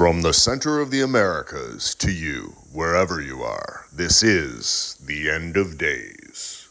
From the center of the Americas to you, wherever you are, this is the End of Days.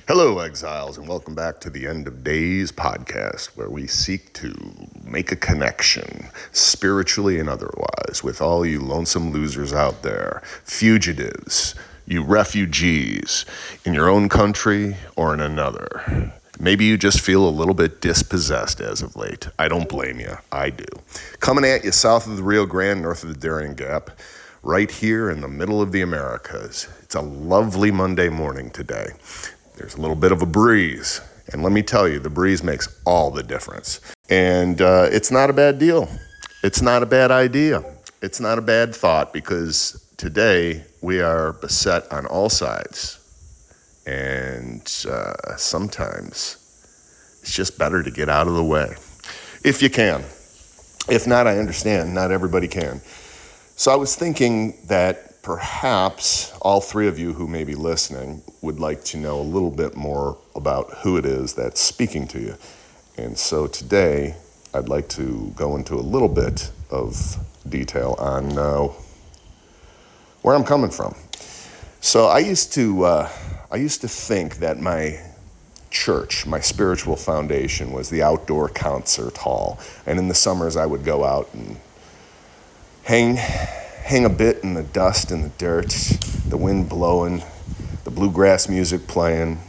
Hello, exiles, and welcome back to the End of Days podcast, where we seek to make a connection, spiritually and otherwise, with all you lonesome losers out there, fugitives, you refugees, in your own country or in another. Maybe you just feel a little bit dispossessed as of late. I don't blame you. I do. Coming at you south of the Rio Grande, north of the Darien Gap, right here in the middle of the Americas. It's a lovely Monday morning today. There's a little bit of a breeze. And let me tell you, the breeze makes all the difference. And it's not a bad deal. It's not a bad idea. It's not a bad thought, because today we are beset on all sides. And sometimes it's just better to get out of the way, if you can. If not, I understand. Not everybody can. So I was thinking that perhaps all three of you who may be listening would like to know a little bit more about who it is that's speaking to you. And so today I'd like to go into a little bit of detail on where I'm coming from. So I used to think that my church, my spiritual foundation, was the outdoor concert hall. And in the summers, I would go out and hang a bit in the dust and the dirt, the wind blowing, the bluegrass music playing.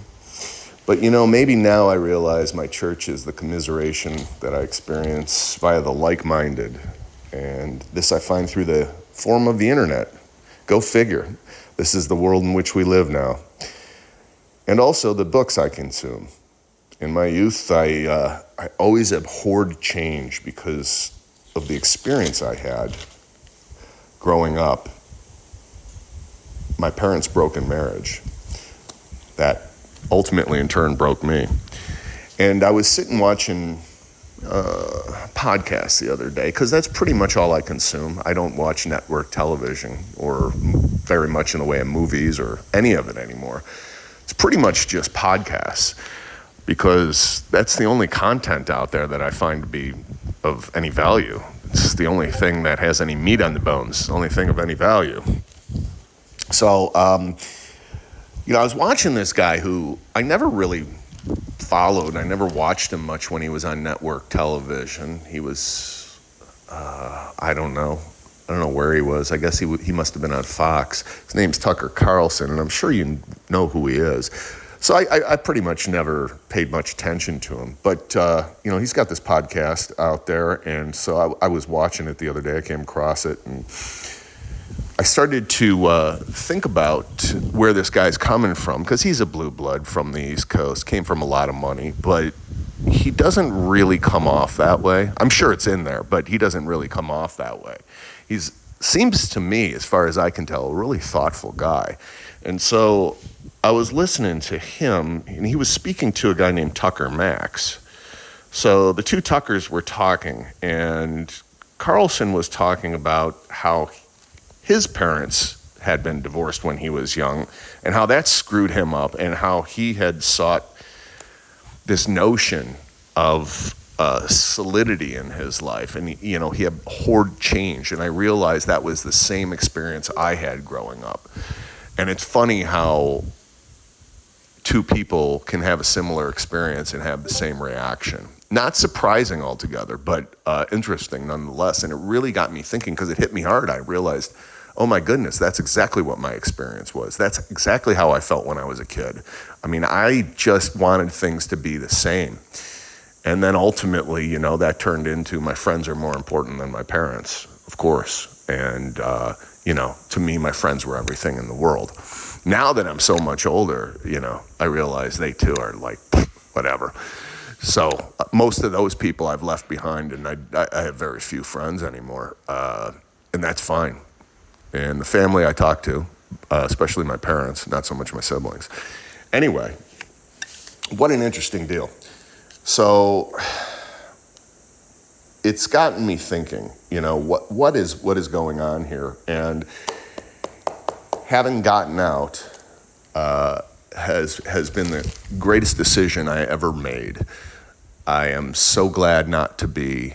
But maybe now I realize my church is the commiseration that I experience via the like-minded. And this I find through the form of the internet. Go figure. This is the world in which we live now. And also the books I consume. In my youth, I always abhorred change because of the experience I had growing up. My parents' broken marriage. That ultimately in turn broke me. And I was sitting watching podcasts the other day, because that's pretty much all I consume. I don't watch network television or very much in the way of movies or any of it anymore. It's pretty much just podcasts, because that's the only content out there that I find to be of any value. It's the only thing that has any meat on the bones, the only thing of any value. So, I was watching this guy who I never really followed. I never watched him much when he was on network television. He was, I don't know where he was. I guess he must have been on Fox. His name's Tucker Carlson, and I'm sure you know who he is. So I pretty much never paid much attention to him. But, he's got this podcast out there, and so I was watching it the other day. I came across it, and I started to think about where this guy's coming from, because he's a blue blood from the East Coast, came from a lot of money, but he doesn't really come off that way. I'm sure it's in there, but he doesn't really come off that way. He seems to me, as far as I can tell, a really thoughtful guy. And so I was listening to him, and he was speaking to a guy named Tucker Max. So the two Tuckers were talking, and Carlson was talking about how his parents had been divorced when he was young, and how that screwed him up, and how he had sought this notion of solidity in his life, and he abhorred change. And I realized that was the same experience I had growing up. And it's funny how two people can have a similar experience and have the same reaction. Not surprising altogether, but interesting nonetheless. And it really got me thinking, because it hit me hard. I realized, oh my goodness, that's exactly what my experience was. That's exactly how I felt when I was a kid. I mean, I just wanted things to be the same. And then ultimately, that turned into my friends are more important than my parents, of course. And, to me, my friends were everything in the world. Now that I'm so much older, I realize they too are like, whatever. So most of those people I've left behind, and I have very few friends anymore. And that's fine. And the family I talk to, especially my parents, not so much my siblings. Anyway, what an interesting deal. So it's gotten me thinking, what is going on here? And having gotten out has been the greatest decision I ever made. I am so glad not to be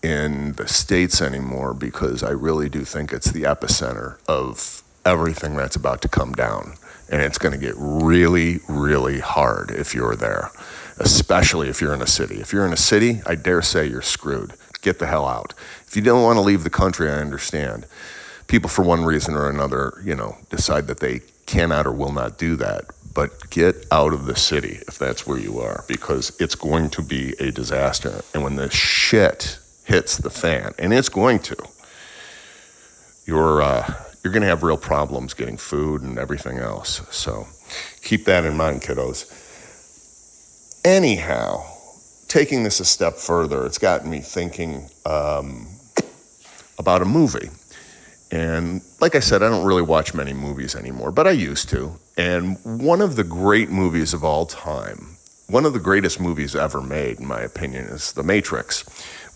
in the States anymore, because I really do think it's the epicenter of everything that's about to come down. And it's going to get really, really hard if you're there, especially if you're in a city. If you're in a city, I dare say you're screwed. Get the hell out. If you don't want to leave the country, I understand. People, for one reason or another, decide that they cannot or will not do that. But get out of the city if that's where you are, because it's going to be a disaster. And when the shit hits the fan, and it's going to, you're going to have real problems getting food and everything else. So keep that in mind, kiddos. Anyhow, taking this a step further, it's gotten me thinking about a movie. And like I said, I don't really watch many movies anymore, but I used to. And one of the great movies of all time, one of the greatest movies ever made, in my opinion, is The Matrix.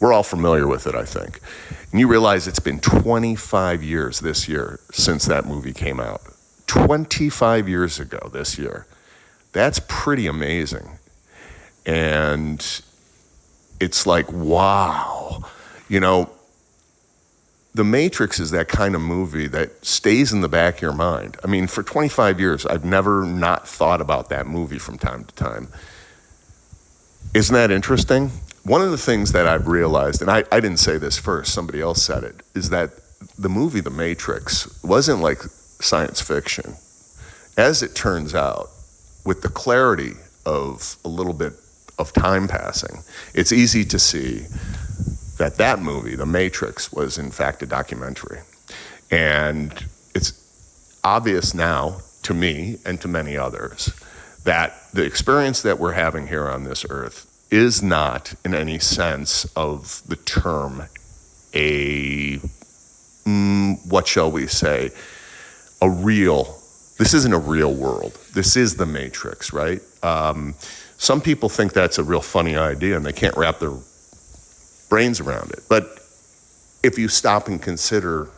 We're all familiar with it, I think. And you realize it's been 25 years this year since that movie came out. 25 years ago this year. That's pretty amazing. And it's like, wow. The Matrix is that kind of movie that stays in the back of your mind. I mean, for 25 years, I've never not thought about that movie from time to time. Isn't that interesting? One of the things that I've realized, and I didn't say this first, somebody else said it, is that the movie The Matrix wasn't like science fiction. As it turns out, with the clarity of a little bit of time passing, it's easy to see that movie, The Matrix, was in fact a documentary. And it's obvious now to me and to many others that the experience that we're having here on this earth is not, in any sense of the term, this isn't a real world. This is the Matrix, right? Some people think that's a real funny idea and they can't wrap their brains around it. But if you stop and consider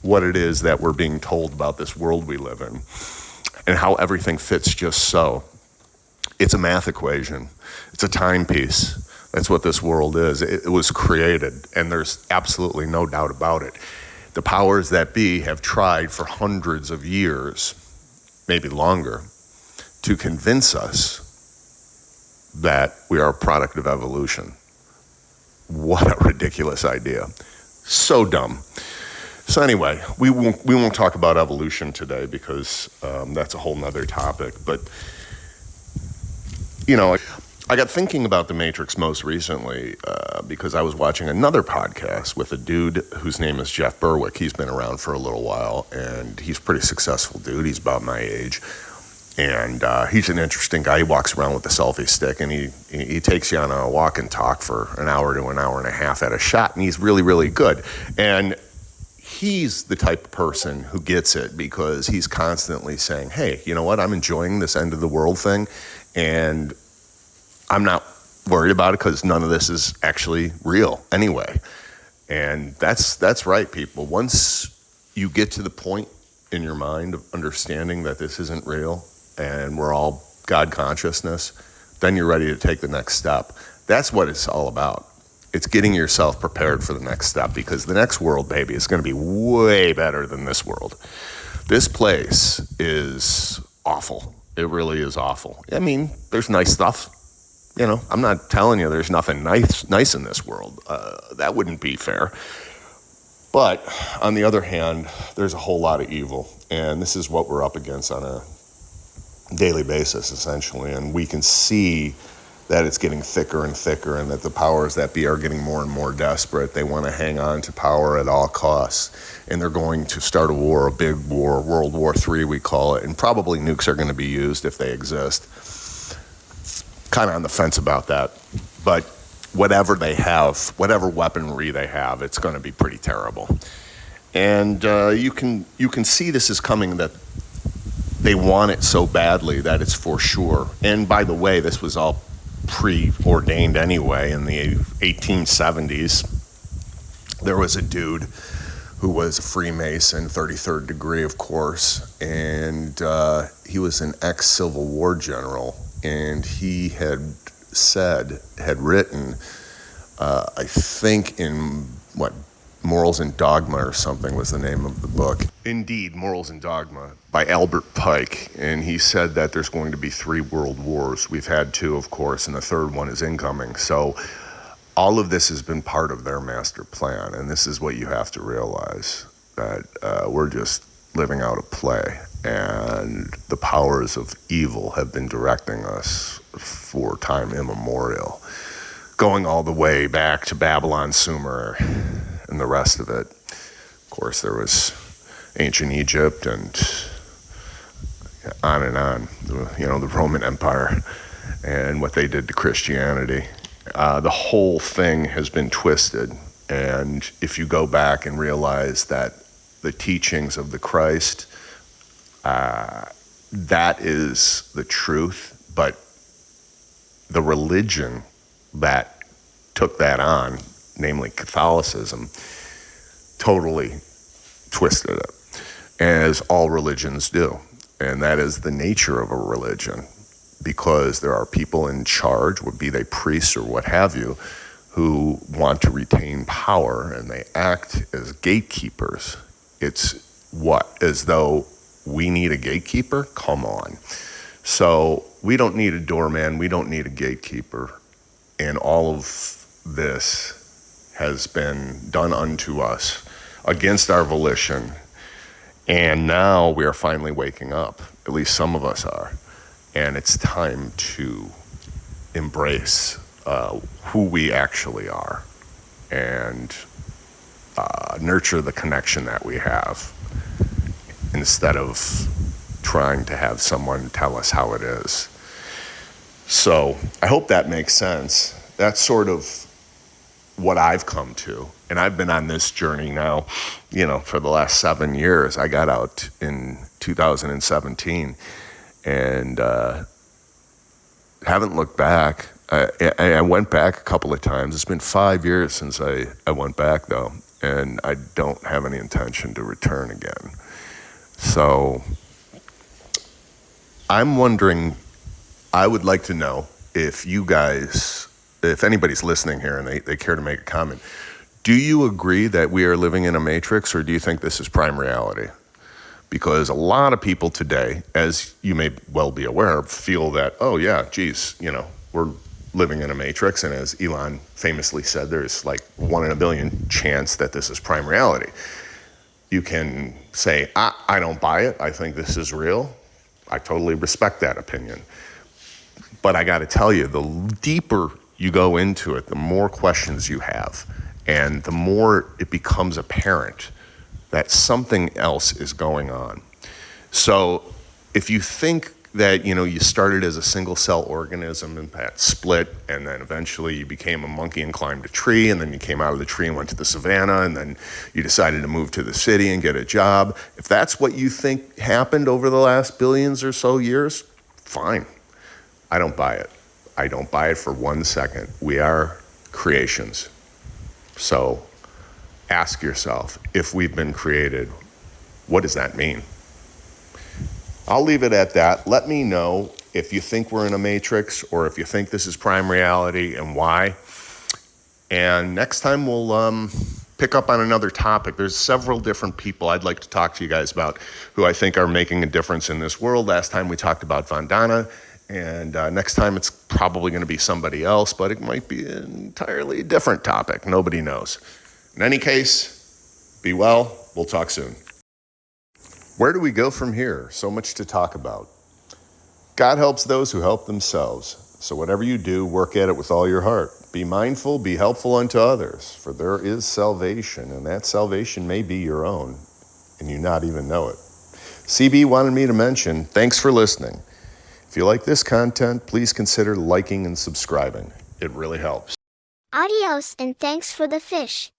what it is that we're being told about this world we live in and how everything fits just so, it's a math equation. It's a timepiece. That's what this world is. It was created, and there's absolutely no doubt about it. The powers that be have tried for hundreds of years, maybe longer, to convince us that we are a product of evolution. What a ridiculous idea. So dumb. So anyway, we won't talk about evolution today because that's a whole nother topic. But, I got thinking about The Matrix most recently because I was watching another podcast with a dude whose name is Jeff Berwick. He's been around for a little while, and he's a pretty successful dude. He's about my age. And he's an interesting guy. He walks around with a selfie stick, and he takes you on a walk and talk for an hour to an hour and a half at a shot, and he's really, really good. And he's the type of person who gets it because he's constantly saying, hey, you know what? I'm enjoying this end of the world thing, and I'm not worried about it because none of this is actually real anyway. And that's right, people. Once you get to the point in your mind of understanding that this isn't real and we're all God consciousness, then you're ready to take the next step. That's what it's all about. It's getting yourself prepared for the next step, because the next world, baby, is going to be way better than this world. This place is awful. It really is awful. I mean, there's nice stuff. I'm not telling you there's nothing nice in this world. That wouldn't be fair. But on the other hand, there's a whole lot of evil. And this is what we're up against on a daily basis, essentially. And we can see that it's getting thicker and thicker, and that the powers that be are getting more and more desperate. They want to hang on to power at all costs. And they're going to start a war, a big war, World War III we call it. And probably nukes are going to be used if they exist. Kind of on the fence about that. But whatever they have, whatever weaponry they have, it's going to be pretty terrible. And you can see this is coming, that they want it so badly that it's for sure. And by the way, this was all preordained anyway. In the 1870s, there was a dude who was a Freemason, 33rd degree, of course, and he was an ex-Civil War general, and he had had written, I think in Morals and Dogma or something was the name of the book. Indeed, Morals and Dogma by Albert Pike. And he said that there's going to be 3 world wars. We've had 2, of course, and the 3rd one is incoming. So all of this has been part of their master plan. And this is what you have to realize, that we're just living out a play. And the powers of evil have been directing us for time immemorial, going all the way back to Babylon, Sumer, and the rest of it. Of course, there was ancient Egypt and on and on, the Roman Empire and what they did to Christianity. The whole thing has been twisted. And if you go back and realize that the teachings of the Christ, that is the truth, but the religion that took that on, namely Catholicism, totally twisted it, as all religions do. And that is the nature of a religion, because there are people in charge, be they priests or what have you, who want to retain power, and they act as gatekeepers. It's as though we need a gatekeeper? Come on. So we don't need a doorman, we don't need a gatekeeper, and all of this has been done unto us against our volition. And now we are finally waking up, at least some of us are, and it's time to embrace who we actually are and nurture the connection that we have, instead of trying to have someone tell us how it is. So I hope that makes sense. That's sort of what I've come to. And I've been on this journey now, for the last 7 years. I got out in 2017 and haven't looked back. I went back a couple of times. It's been 5 years since I went back, though, and I don't have any intention to return again. So I'm wondering, I would like to know if you guys, if anybody's listening here and they care to make a comment, do you agree that we are living in a matrix, or do you think this is prime reality? Because a lot of people today, as you may well be aware, feel that, oh yeah, geez, we're living in a matrix. And as Elon famously said, there's like 1 in a billion chance that this is prime reality. You can say, I don't buy it. I think this is real. I totally respect that opinion. But I got to tell you, the deeper you go into it, the more questions you have, and the more it becomes apparent that something else is going on. So if you think that, you started as a single cell organism and that split, and then eventually you became a monkey and climbed a tree, and then you came out of the tree and went to the savannah, and then you decided to move to the city and get a job. If that's what you think happened over the last billions or so years, fine. I don't buy it. I don't buy it for 1 second. We are creations. So ask yourself, if we've been created, what does that mean? I'll leave it at that. Let me know if you think we're in a matrix, or if you think this is prime reality, and why. And next time we'll pick up on another topic. There's several different people I'd like to talk to you guys about who I think are making a difference in this world. Last time we talked about Vandana, and next time it's probably going to be somebody else, but it might be an entirely different topic. Nobody knows. In any case, be well. We'll talk soon. Where do we go from here? So much to talk about. God helps those who help themselves. So whatever you do, work at it with all your heart. Be mindful, be helpful unto others, for there is salvation, and that salvation may be your own, and you not even know it. CB wanted me to mention, thanks for listening. If you like this content, please consider liking and subscribing. It really helps. Adios, and thanks for the fish.